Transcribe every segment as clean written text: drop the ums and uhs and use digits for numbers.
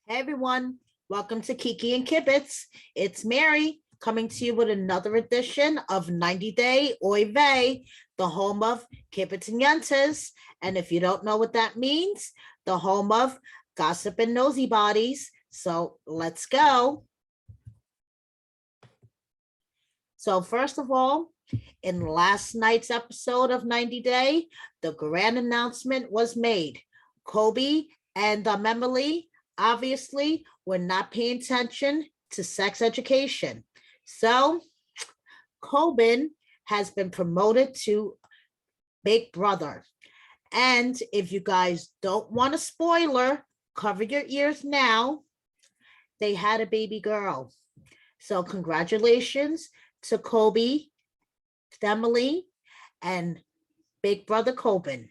Hey everyone, welcome to Kiki and Kibitz. It's Mary coming to you with another edition of 90 Day Oy Vey, the home of Kibitz and Yentas. And if you don't know what that means, the home of gossip and nosy bodies. So let's go. So first of all, in last night's episode of 90 Day, the grand announcement was made. Kobe and Emily obviously were not paying attention to sex education. So Coben has been promoted to Big Brother. And if you guys don't want a spoiler, cover your ears now. They had a baby girl. So congratulations to Kobe, Emily, and Big Brother Coben.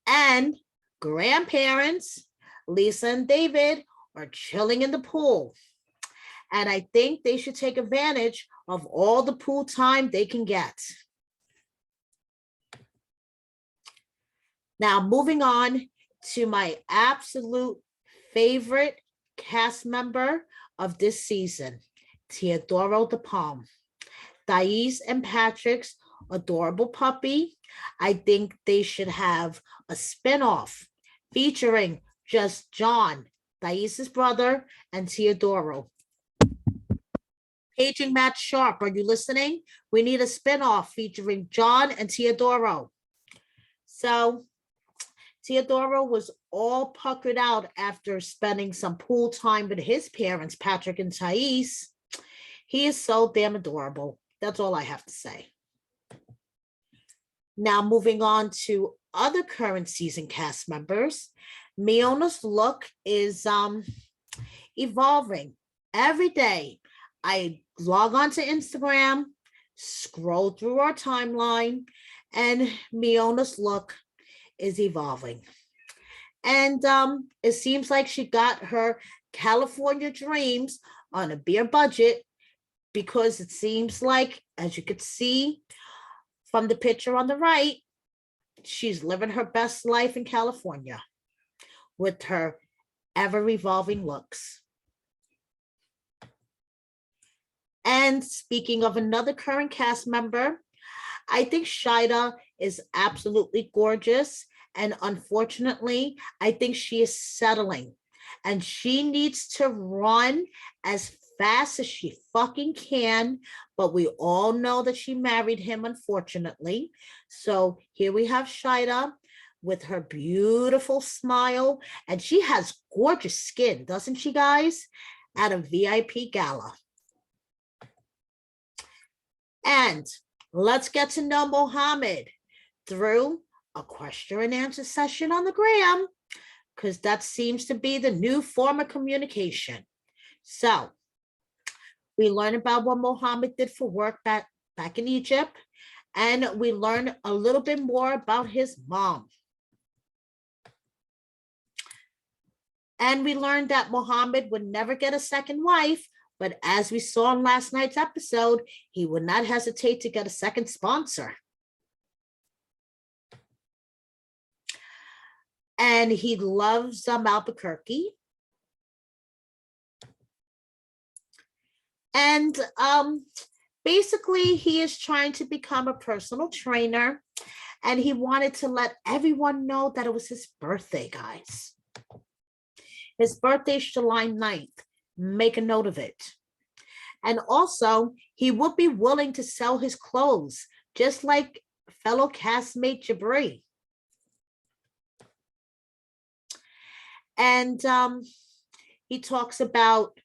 And grandparents, Lisa and David, are chilling in the pool. And I think they should take advantage of all the pool time they can get. Now, moving on to my absolute favorite cast member of this season, Teodoro the Palm. Thais and Patrick's adorable puppy. I think they should have a spinoff featuring just John, Thais' brother, and Teodoro. Paging Matt Sharp, are you listening? We need a spinoff featuring John and Teodoro. So Teodoro was all puckered out after spending some pool time with his parents, Patrick and Thais. He is so damn adorable. That's all I have to say. Now, moving on to other current season cast members, Miona's look is evolving every day. I log on to Instagram, scroll through our timeline, and Miona's look is evolving. And it seems like she got her California dreams on a beer budget, because it seems like, as you could see from the picture on the right, she's living her best life in California with her ever-evolving looks. And speaking of another current cast member, I think Shida is absolutely gorgeous. And unfortunately, I think she is settling. And she needs to run as fast as she fucking can, but we all know that she married him, unfortunately. So here we have Shida with her beautiful smile, and she has gorgeous skin, doesn't she, guys? At a VIP gala. And let's get to know Mohammed through a question and answer session on the gram, because that seems to be the new form of communication. So we learn about what Mohammed did for work back in Egypt, and we learn a little bit more about his mom. And we learned that Mohammed would never get a second wife, but as we saw in last night's episode, he would not hesitate to get a second sponsor. And he loves Albuquerque. And basically, he is trying to become a personal trainer, and he wanted to let everyone know that it was his birthday, guys. His birthday is July 9th. Make a note of it. And also, he would be willing to sell his clothes, just like fellow castmate Jabri. And he talks about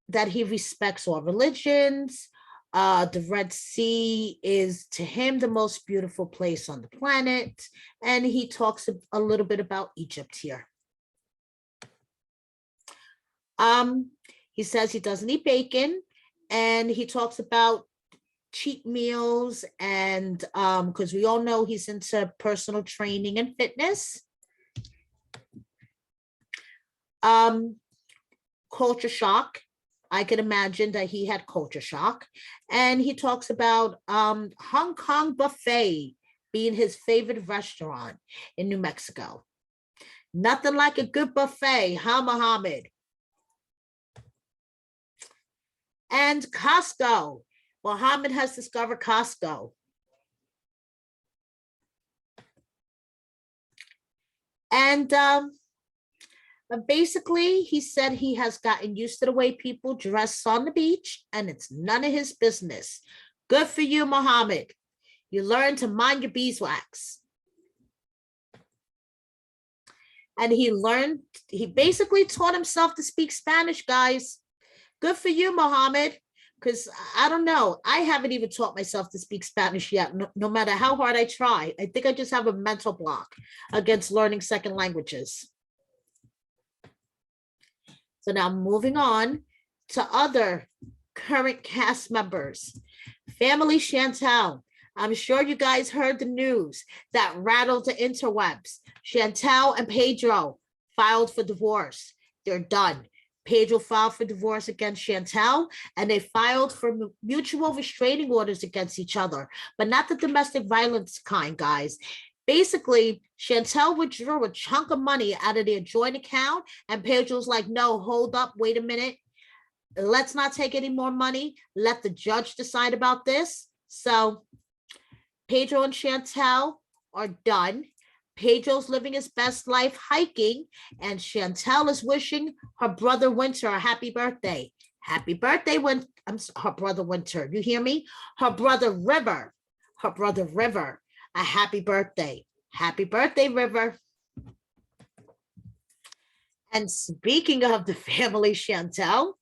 that he respects all religions. The Red Sea is to him the most beautiful place on the planet. And he talks a little bit about Egypt here. He says he doesn't eat bacon, and he talks about cheat meals, and because we all know he's into personal training and fitness. Culture shock. I can imagine that he had culture shock. And he talks about Hong Kong buffet being his favorite restaurant in New Mexico. Nothing like a good buffet, huh, Mohammed? And Costco. Mohammed has discovered Costco. And basically, he said he has gotten used to the way people dress on the beach, and it's none of his business. Good for you, Mohammed. You learn to mind your beeswax. And he basically taught himself to speak Spanish, guys. Good for you, Mohammed. Because I don't know, I haven't even taught myself to speak Spanish yet, no matter how hard I try. I think I just have a mental block against learning second languages. So now moving on to other current cast members. Family Chantel. I'm sure you guys heard the news that rattled the interwebs. Chantel and Pedro filed for divorce. They're done. Pedro filed for divorce against Chantel, and they filed for mutual restraining orders against each other, but not the domestic violence kind, guys. Basically, Chantel withdrew a chunk of money out of their joint account, and Pedro's like, no, hold up, wait a minute. Let's not take any more money. Let the judge decide about this. So Pedro and Chantel are done. Pedro's living his best life hiking, and Chantel is wishing her brother Winter a happy birthday. Happy birthday, her brother Winter. You hear me? Her brother River. A happy birthday. Happy birthday, River. And speaking of the family, Chantel,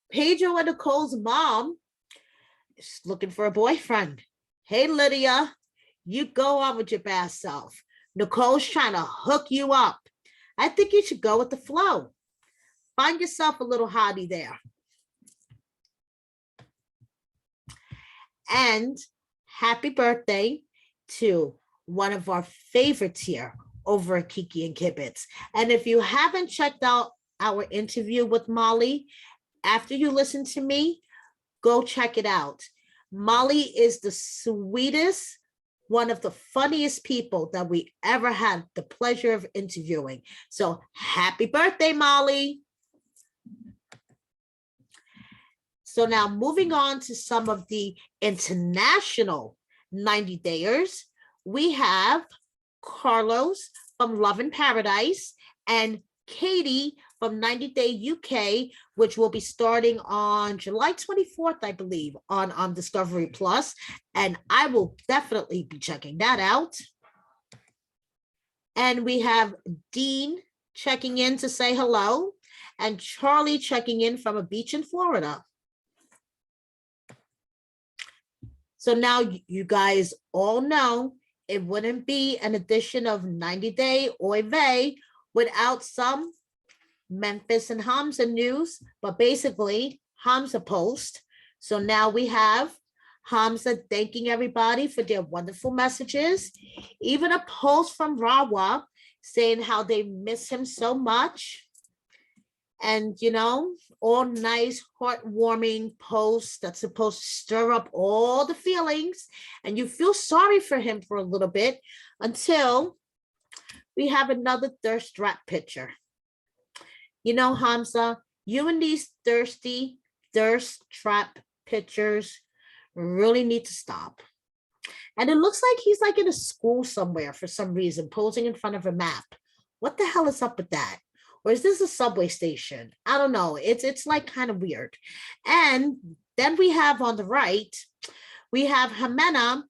Pedro and Nicole's mom is looking for a boyfriend. Hey, Lydia. You go on with your bad self. Nicole's trying to hook you up. I think you should go with the flow. Find yourself a little hottie there. And happy birthday to one of our favorites here over at Kiki and Kibitz. And if you haven't checked out our interview with Molly, after you listen to me, go check it out. Molly is the sweetest, one of the funniest people that we ever had the pleasure of interviewing. So happy birthday, Molly. So now moving on to some of the international 90-dayers, we have Carlos from Love in Paradise and Katie from 90 Day UK, which will be starting on July 24th, I believe, on Discovery Plus. And I will definitely be checking that out. And we have Dean checking in to say hello, and Charlie checking in from a beach in Florida. So now you guys all know it wouldn't be an edition of 90 Day Oy Vey without some Memphis and Hamza news, but basically Hamza post. So now we have Hamza thanking everybody for their wonderful messages, even a post from Rawa saying how they miss him so much. And, you know, all nice, heartwarming posts that's supposed to stir up all the feelings. And you feel sorry for him for a little bit until we have another thirst trap picture. You know, Hamza, you and these thirsty thirst trap pictures really need to stop. And it looks like he's like in a school somewhere for some reason, posing in front of a map. What the hell is up with that? Or is this a subway station? I don't know. It's like kind of weird. And then we have on the right, we have Jimena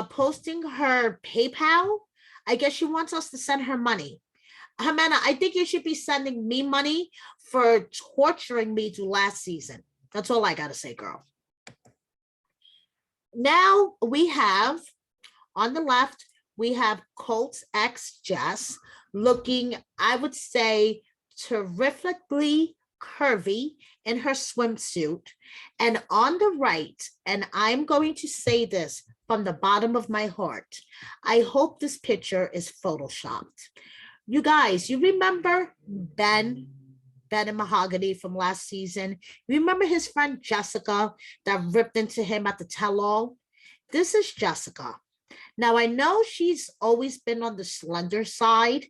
posting her PayPal. I guess she wants us to send her money. Jimena, I think you should be sending me money for torturing me to last season. That's all I got to say, girl. Now we have, on the left, we have Colts X Jess looking, I would say, terrifically curvy in her swimsuit. And on the right, and I'm going to say this from the bottom of my heart, I hope this picture is photoshopped. You guys, you remember Ben and Mahogany from last season? You remember his friend Jessica that ripped into him at the tell-all? This is Jessica. Now, I know she's always been on the slender side.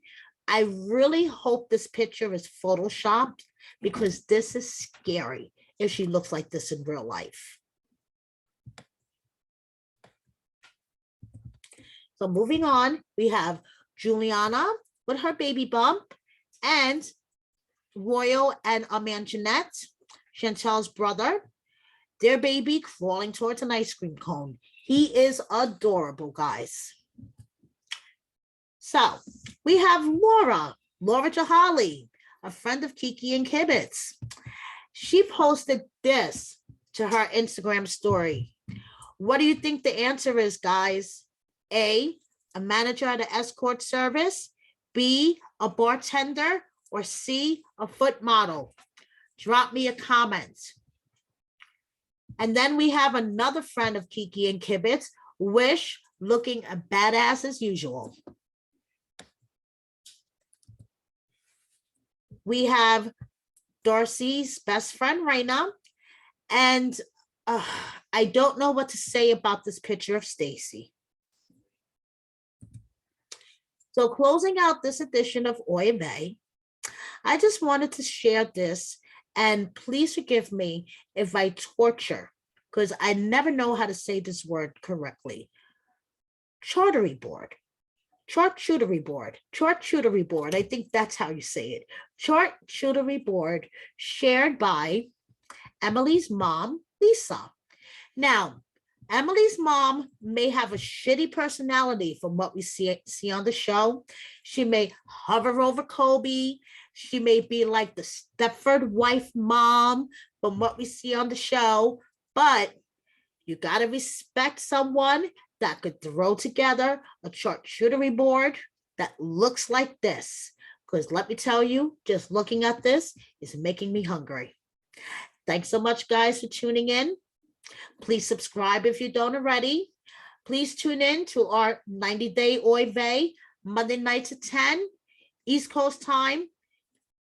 I really hope this picture is photoshopped because this is scary if she looks like this in real life. So moving on, we have Juliana with her baby bump and Royal and Jeanette, Chantel's brother, their baby crawling towards an ice cream cone. He is adorable, guys. So we have Laura Jahali, a friend of Kiki and Kibbitz. She posted this to her Instagram story. What do you think the answer is, guys? A manager at an escort service, B, a bartender, or C, a foot model? Drop me a comment. And then we have another friend of Kiki and Kibbitz, Wish, looking a badass as usual. We have Darcy's best friend, Raina, and I don't know what to say about this picture of Stacy. So closing out this edition of Oy Vey, I just wanted to share this, and please forgive me if I torture, because I never know how to say this word correctly. Charcuterie board. I think that's how you say it. Charcuterie board shared by Emily's mom, Lisa. Now, Emily's mom may have a shitty personality from what we see on the show. She may hover over Kobe. She may be like the Stepford wife mom from what we see on the show, but you got to respect someone that could throw together a charcuterie board that looks like this. Because let me tell you, just looking at this is making me hungry. Thanks so much, guys, for tuning in. Please subscribe if you don't already. Please tune in to our 90-day Oy Vey, Monday nights at 10, East Coast time,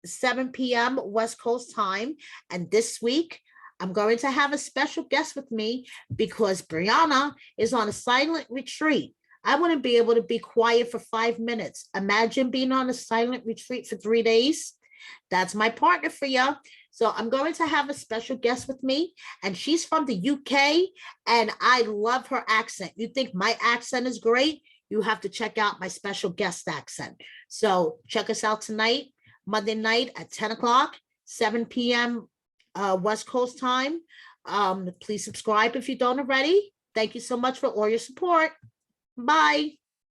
7 p.m. West Coast time. And this week, I'm going to have a special guest with me because Brianna is on a silent retreat. I wouldn't be able to be quiet for 5 minutes. Imagine being on a silent retreat for 3 days. That's my partner for you. So I'm going to have a special guest with me, and she's from the UK, and I love her accent. You think my accent is great? You have to check out my special guest accent. So check us out tonight, Monday night at 10 o'clock, 7 p.m. West Coast time. Please subscribe if you don't already. Thank you so much for all your support. Bye.